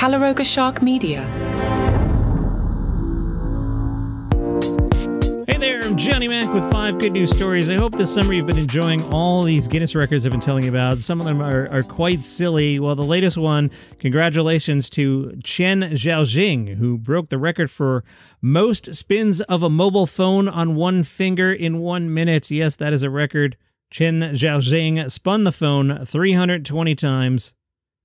Calaroga Shark Media. Hey there, I'm Johnny Mac with 5 good news stories. I hope this summer you've been enjoying all these Guinness records I've been telling you about. Some of them are quite silly. Well, the latest one, congratulations to Chen Xiaoxing, who broke the record for most spins of a mobile phone on one finger in 1 minute. Yes, that is a record. Chen Xiaoxing spun the phone 320 times.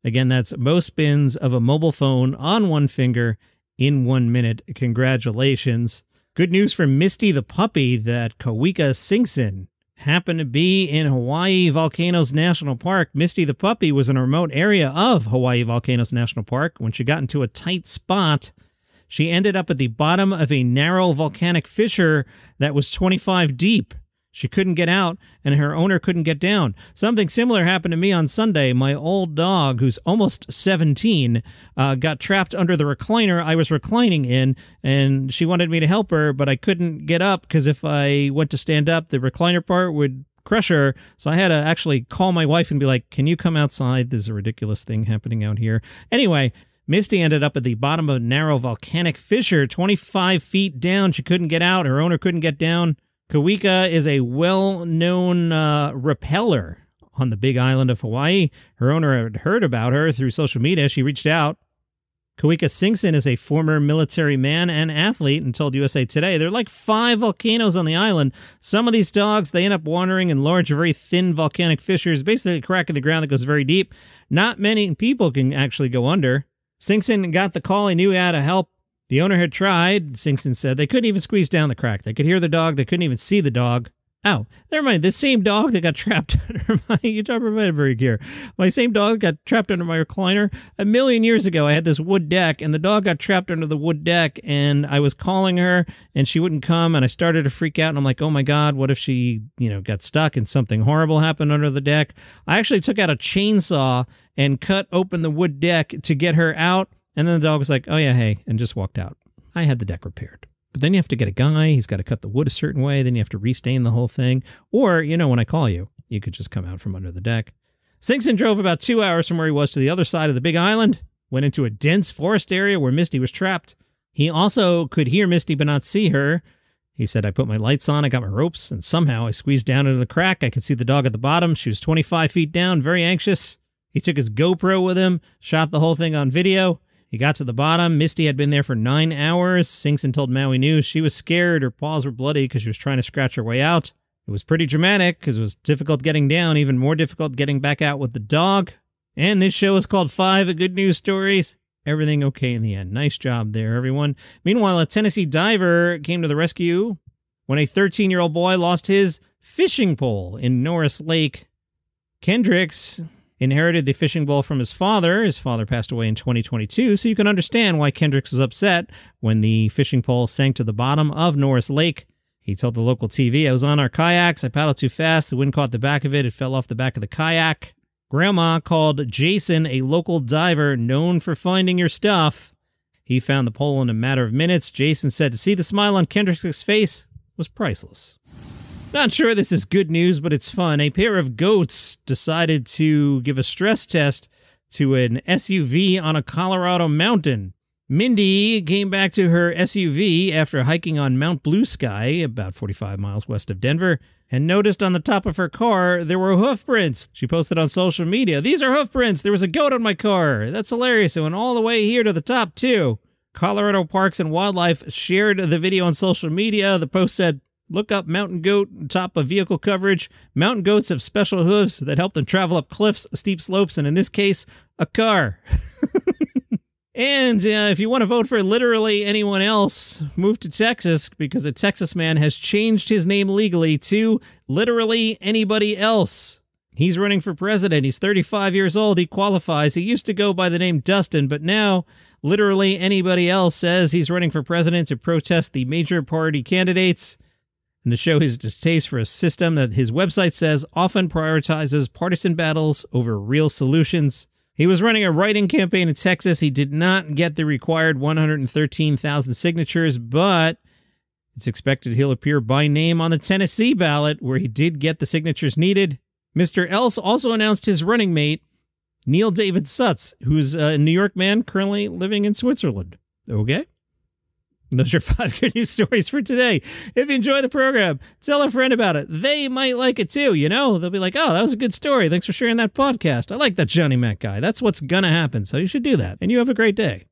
Again, that's most spins of a mobile phone on one finger in 1 minute. Congratulations. Good news for Misty the puppy that Kawika Singson happened to be in Hawaii Volcanoes National Park. Misty the puppy was in a remote area of Hawaii Volcanoes National Park. When she got into a tight spot, she ended up at the bottom of a narrow volcanic fissure that was 25 deep. She couldn't get out, and her owner couldn't get down. Something similar happened to me on Sunday. My old dog, who's almost 17, got trapped under the recliner I was reclining in, and she wanted me to help her, but I couldn't get up because if I went to stand up, the recliner part would crush her. So I had to actually call my wife and be like, can you come outside? There's a ridiculous thing happening out here. Anyway, Misty ended up at the bottom of a narrow volcanic fissure, 25 feet down. She couldn't get out. Her owner couldn't get down. Kawika is a well-known rappeller on the big island of Hawaii. Her owner had heard about her through social media. She reached out. Kawika Singson is a former military man and athlete and told USA Today there are like 5 volcanoes on the island. Some of these dogs, they end up wandering in large, very thin volcanic fissures, basically a crack in the ground that goes very deep. Not many people can actually go under. Singson got the call. He knew he had to help. The owner had tried, Singson said. They couldn't even squeeze down the crack. They could hear the dog. They couldn't even see the dog. Oh, never mind. The same dog that got trapped under my... You're talking about very gear. My same dog got trapped under my recliner. 1,000,000 years ago, I had this wood deck, and the dog got trapped under the wood deck, and I was calling her, and she wouldn't come, and I started to freak out, and I'm like, oh my God, what if she, got stuck and something horrible happened under the deck? I actually took out a chainsaw and cut open the wood deck to get her out. And then the dog was like, oh yeah, hey, and just walked out. I had the deck repaired. But then you have to get a guy, he's got to cut the wood a certain way, then you have to restain the whole thing. Or, when I call you, you could just come out from under the deck. Singson drove about 2 hours from where he was to the other side of the big island, went into a dense forest area where Misty was trapped. He also could hear Misty but not see her. He said, I put my lights on, I got my ropes, and somehow I squeezed down into the crack. I could see the dog at the bottom. She was 25 feet down, very anxious. He took his GoPro with him, shot the whole thing on video. He got to the bottom. Misty had been there for 9 hours. Singson told Maui News she was scared. Her paws were bloody because she was trying to scratch her way out. It was pretty dramatic because it was difficult getting down, even more difficult getting back out with the dog. And this show is called 5 Good News Stories. Everything okay in the end. Nice job there, everyone. Meanwhile, a Tennessee diver came to the rescue when a 13-year-old boy lost his fishing pole in Norris Lake. Kendricks inherited the fishing pole from his father. His father passed away in 2022, so you can understand why Kendricks was upset when the fishing pole sank to the bottom of Norris Lake. He told the local TV, I was on our kayaks, I paddled too fast, the wind caught the back of it, it fell off the back of the kayak. Grandma called Jason, a local diver known for finding your stuff. He found the pole in a matter of minutes. Jason said to see the smile on Kendricks' face was priceless. Not sure this is good news, but it's fun. A pair of goats decided to give a stress test to an SUV on a Colorado mountain. Mindy came back to her SUV after hiking on Mount Blue Sky, about 45 miles west of Denver, and noticed on the top of her car there were hoof prints. She posted on social media, these are hoof prints. There was a goat on my car. That's hilarious. It went all the way here to the top, too. Colorado Parks and Wildlife shared the video on social media. The post said, look up mountain goat, top of vehicle coverage. Mountain goats have special hooves that help them travel up cliffs, steep slopes, and in this case, a car. And if you want to vote for literally anyone else, move to Texas because a Texas man has changed his name legally to literally anybody else. He's running for president. He's 35 years old. He qualifies. He used to go by the name Dustin, but now literally anybody else says he's running for president to protest the major party candidates and to show his distaste for a system that his website says often prioritizes partisan battles over real solutions. He was running a write-in campaign in Texas. He did not get the required 113,000 signatures, but it's expected he'll appear by name on the Tennessee ballot, where he did get the signatures needed. Mr. Else also announced his running mate. Neil David Sutz, who's a New York man currently living in Switzerland. Okay? Those are 5 good news stories for today. If you enjoy the program, tell a friend about it. They might like it too, you know? They'll be like, oh, that was a good story. Thanks for sharing that podcast. I like that Johnny Mac guy. That's what's gonna happen, so you should do that. And you have a great day.